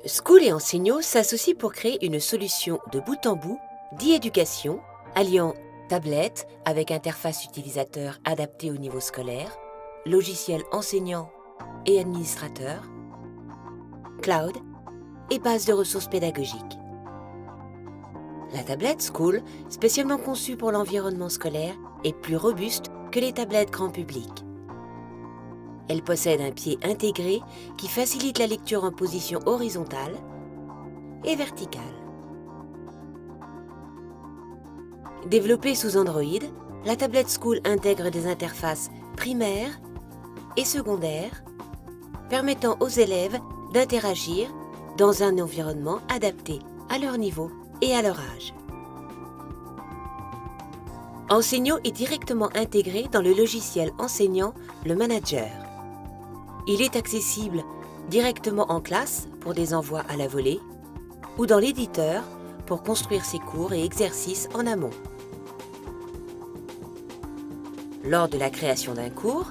School et Enseignant s'associent pour créer une solution de bout en bout d'e-éducation, alliant tablette avec interface utilisateur adaptée au niveau scolaire, logiciel enseignant et administrateur, cloud et base de ressources pédagogiques. La tablette School, spécialement conçue pour l'environnement scolaire, est plus robuste que les tablettes grand public. Elle possède un pied intégré qui facilite la lecture en position horizontale et verticale. Développée sous Android, la tablette School intègre des interfaces primaires et secondaires permettant aux élèves d'interagir dans un environnement adapté à leur niveau et à leur âge. Enseignant est directement intégré dans le logiciel enseignant, le Manager. Il est accessible directement en classe pour des envois à la volée ou dans l'éditeur pour construire ses cours et exercices en amont. Lors de la création d'un cours,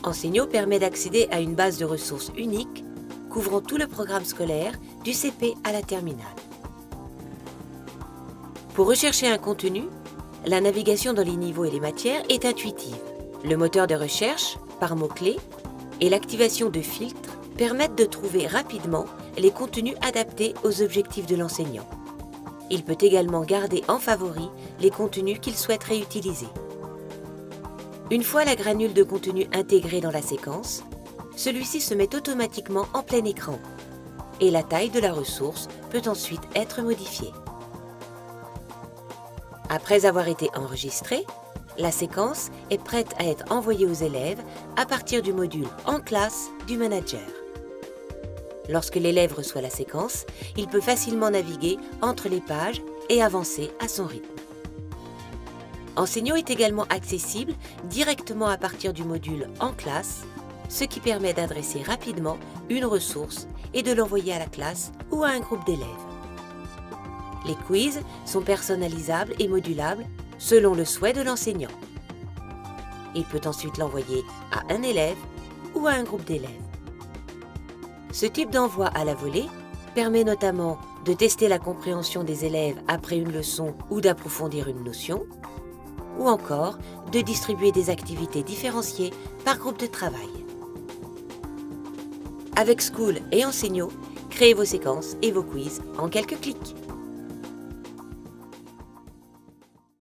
Enseignant permet d'accéder à une base de ressources unique couvrant tout le programme scolaire du CP à la terminale. Pour rechercher un contenu, la navigation dans les niveaux et les matières est intuitive. Le moteur de recherche, par mots-clés, et l'activation de filtres permettent de trouver rapidement les contenus adaptés aux objectifs de l'enseignant. Il peut également garder en favori les contenus qu'il souhaite réutiliser. Une fois la granule de contenu intégrée dans la séquence, celui-ci se met automatiquement en plein écran et la taille de la ressource peut ensuite être modifiée. Après avoir été enregistrée, la séquence est prête à être envoyée aux élèves à partir du module En classe du Manager. Lorsque l'élève reçoit la séquence, il peut facilement naviguer entre les pages et avancer à son rythme. Enseignant est également accessible directement à partir du module En classe, ce qui permet d'adresser rapidement une ressource et de l'envoyer à la classe ou à un groupe d'élèves. Les quiz sont personnalisables et modulables selon le souhait de l'enseignant. Il peut ensuite l'envoyer à un élève ou à un groupe d'élèves. Ce type d'envoi à la volée permet notamment de tester la compréhension des élèves après une leçon ou d'approfondir une notion, ou encore de distribuer des activités différenciées par groupe de travail. Avec School et Enseignant, créez vos séquences et vos quiz en quelques clics.